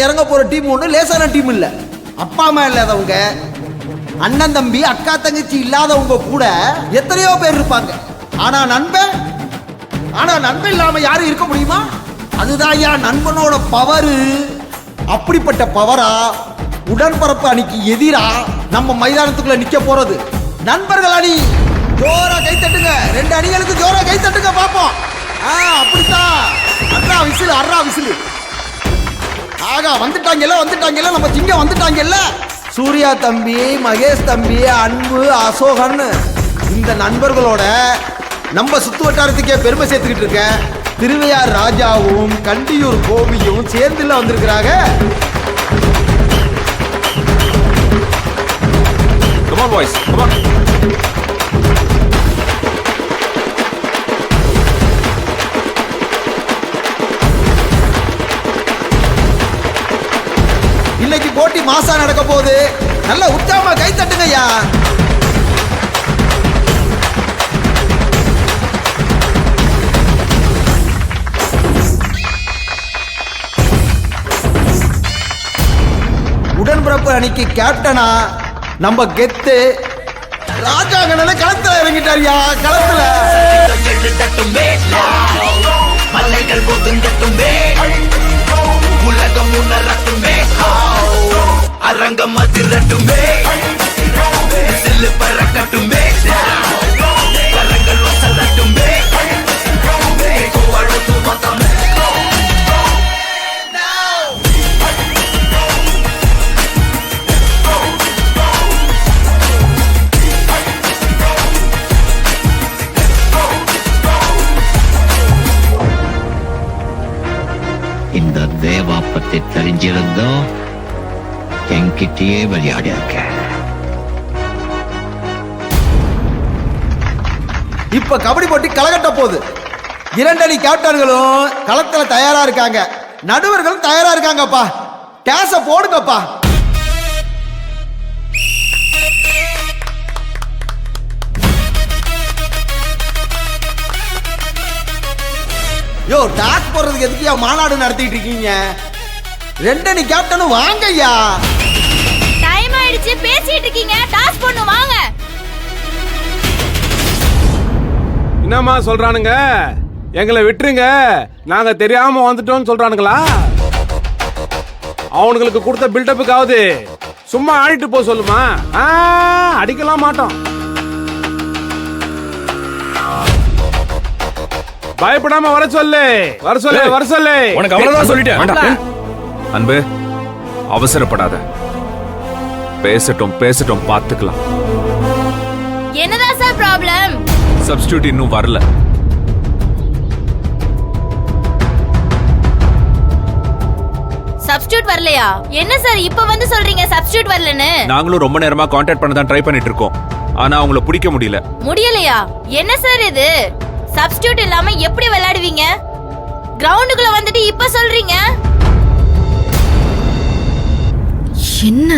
இறங்க போற டீம் ஒண்ணு லேசான டீம் இல்ல. அப்பா அம்மா இல்லாதவங்க, அண்ணன் தம்பி அக்கா தங்கச்சி இல்லாதவங்க கூட எத்தனையோ பேர் இருப்பாங்க. ஆனா நண்பன் இல்லாம யாரும் இருக்க முடியுமா? அதுதான் ஐயா நண்பனோட பவரு. அப்படிப்பட்ட பவரா உடன்பரப்பு அணிக்கு எதிரா நம்ம மைதானத்துக்குள்ள நிக்க போறது. நண்பர்கள் அணி ஜோரா கை தட்டுங்க. 2 அணிகளுக்கு ஜோரா கை தட்டுங்க பாப்போம். அப்படித்தான். அர்ரா விசிலு. ஆகா வந்துட்டாங்கல்ல நம்ம சிங்க வந்துட்டாங்கல்ல. சூர்யா தம்பி, மகேஷ் தம்பி, அன்பு, அசோகன் இந்த நண்பர்களோட நம்ம சுத்து வட்டாரத்துக்கே பெருமை சேர்த்துக்கிட்டு இருக்க திருவையார் ராஜாவும் கண்டியூர் கோபியும் சேர்ந்துல வந்திருக்கிறாங்க. Come on boys, come on. இன்னைக்கு போட்டி மாசா நடக்க போகுது. நல்ல உற்சாகமா கை தட்டுங்கய்யா. உடன்பிறப்பு அணிக்கு கேப்டனா நம்ம கெத்து ராஜாங்கன களத்துல இறங்கிட்டாரியா. களத்துல மலைகள் உலகம் உணரட்டுமே, அரங்கம் அதிரட்டுமே, சில்லு பறக்கட்டுமே, கரங்கள் வசலட்டுமே, இந்த தேவா பத்தி தெரிஞ்சிருந்தோம் என்கிட்டயே விளையாடி இருக்க. இப்ப கபடி போட்டி களகட்ட போகுது. 2 அணி கேப்டன்களும் களத்துல தயாரா இருக்காங்க. நடுவர்களும் தயாரா இருக்காங்கப்பா. டேஸ போடுங்கப்பா. யோ டாஸ் போடுறதுக்கு எதுக்கு மாநாடு நடத்திட்டு இருக்கீங்க? 2 அணி கேப்டனும் வாங்க ஐயா. டைம் ஆயிடுச்சு, பேசிட்டு இருக்கீங்க. டாஸ் பண்ணு வாங்க. என்னம்மா சொல்றானுங்க? எங்களை விட்டுருங்க, நாங்க தெரியாம வந்துட்டோம்னு சொல்றானுங்களா? அவனுங்களுக்கு கொடுத்த பில்டப்புக்காவது சும்மா ஆடிட்டு போ சொல்லுமா? அடிக்கலாம் மாட்டோம். பயப்படாம வர சொல்லு. உனக்கு அவ்வளவுதான் சொல்லிட்டேன். அன்பு, அவசரப்படாத. பேசட்டும் பார்த்துக்கலாம். என்னதான் சார் ப்ராப்ளம்? சப்ஸ்டிடியூட் இன்னும் வரல. சப்ஸ்டிடியூட் வரலையா? என்ன சார் இப்ப வந்து சொல்றீங்க சப்ஸ்டிடியூட் வரலன்னு? நாங்களும் ரொம்ப நேரமா கான்டாக்ட் பண்ண தான் ட்ரை பண்ணிட்டு இருக்கோம். ஆனா அவங்கள பிடிக்க முடியல. முடியலையா? என்ன சார் இது? சப்ஸ்டிடியூட் இல்லாம எப்படி விளையாடுவீங்க? கிரவுண்டுக்குள்ள வந்துட்டு இப்ப சொல்றீங்க. என்ன?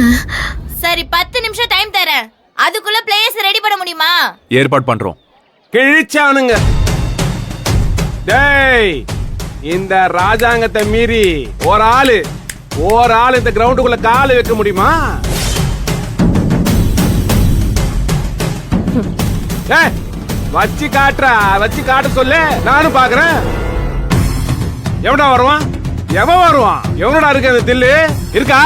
சரி 10 நிமிஷம் டைம் தரேன். அதுக்குள்ள பிளேயர்ஸ் ரெடி பண்ண முடியுமா? ஏற்பாடு பண்றோம். கிழிச்சானுங்க. டேய், இந்த ராஜாங்கத்தை மீறி ஒரு ஆளு இந்த கிரவுண்டுக்குள்ள காலை வைக்க முடியுமா? வச்சு காட்ட சொல்லு, நானும் பாக்குறேன். எவனா வருவான்? எவனோட இருக்கு அந்த தில்லு? இருக்கா?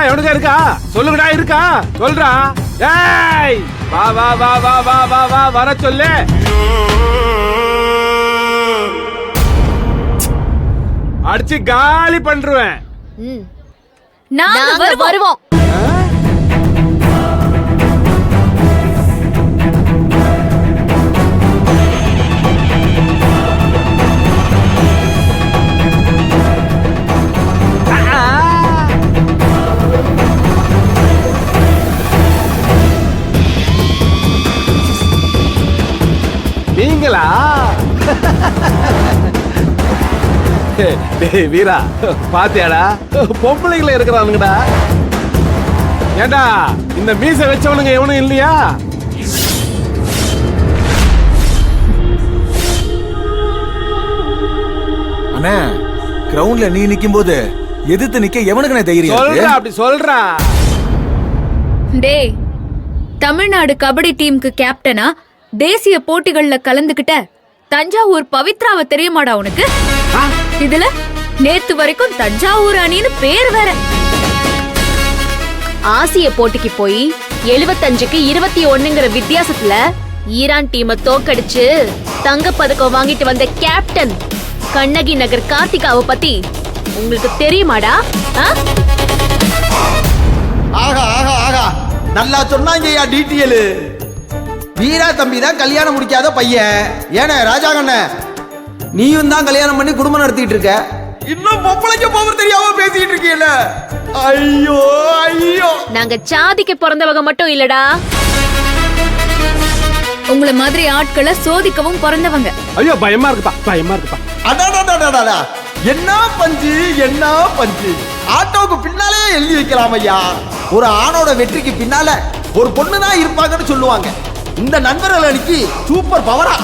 எவனுக்கு இருக்கா? சொல்லுங்கடா, இருக்கா? சொல்றா. ஏய், வா வர சொல்லு. அடிச்சு காலி பண்றேன். நாங்க வருவோம். நீங்களா? வீரா பாத்தியாடா, பொம்பளைங்கள இருக்கிறானுங்கடா. ஏண்டா இந்த மீச வச்சவனுங்க எவனும் இல்லையா? அண்ணா, கிரவுண்ட்ல நீ நிக்கும் போது எதிர்த்து நிக்க எவனுக்கு தைரியம் சொல்றா இருக்கு? அப்படி சொல்றா. டேய், தமிழ்நாடு கபடி டீமுக்கு கேப்டனா தேசிய போட்டிகள்ல கலந்துகிட்ட தஞ்சாவூர் பவித்ராவ தெரியுமாடா உனக்கு? இதுல நேத்து வரைக்கும் தஞ்சாவூர் அணின்னு பேர் வேற. ஆசிய போட்டிக்கு போய் 75க்கு 21ங்கிற வித்தியாசத்துல ஈரான் டீமை தோக்கடிச்சு தங்கப்பதக்கம் வாங்கிட்டு வந்த கேப்டன் கண்ணகி நகர் கார்த்திகாவை பத்தி உங்களுக்கு தெரியுமாடா? ஆகா ஆகா ஆகா, நல்லா சொன்னாங்கய்யா டீட்டெயில். வீரா தம்பி தான் கல்யாணம் முடிக்காத பையன். ஏனே ராஜாங்கண்ண, நீயும் தான் கல்யாணம் பண்ணி குடும்பம் நடத்திட்டு இருக்க, இன்னும் பொம்பளைக்கு பவர் தெரியாம பேசிட்டு இருக்கீல. ஐயோ ஐயோ, நாங்க சாதிக்கு பிறந்தவங்க மட்டும் இல்லடா, உங்கள மாதிரி ஆட்களை சோதிக்கவும் பிறந்தவங்க. ஐயோ பயமா இருக்குப்பா, பயமா இருக்குப்பா. அடாடாடாடாடா, என்ன பஞ்சு என்ன பஞ்சு. ஆட்டோவுக்கு பின்னாலே எழுதி வைக்கலாம் ஐயா. ஒரு ஆணோட வெற்றிக்கு பின்னால ஒரு பொண்ணு தான் இருப்பாங்கன்னு சொல்லுவாங்க. இந்த நண்பர்கள் அன்னைக்கு சூப்பர் பவரா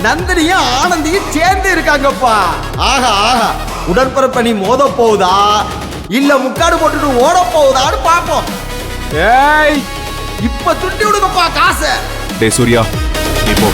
நந்தினியும் ஆனந்தியும் சேர்ந்து இருக்காங்கப்பா. ஆஹா ஆஹா, உடற்பரப்பணி மோத போகுதா இல்ல முக்காடு போட்டுட்டு ஓட போகுதான்னு பாப்போம். ஏய், இப்ப துண்டி விடுங்கப்பா காசை. டேய் சூர்யா, நீ போ.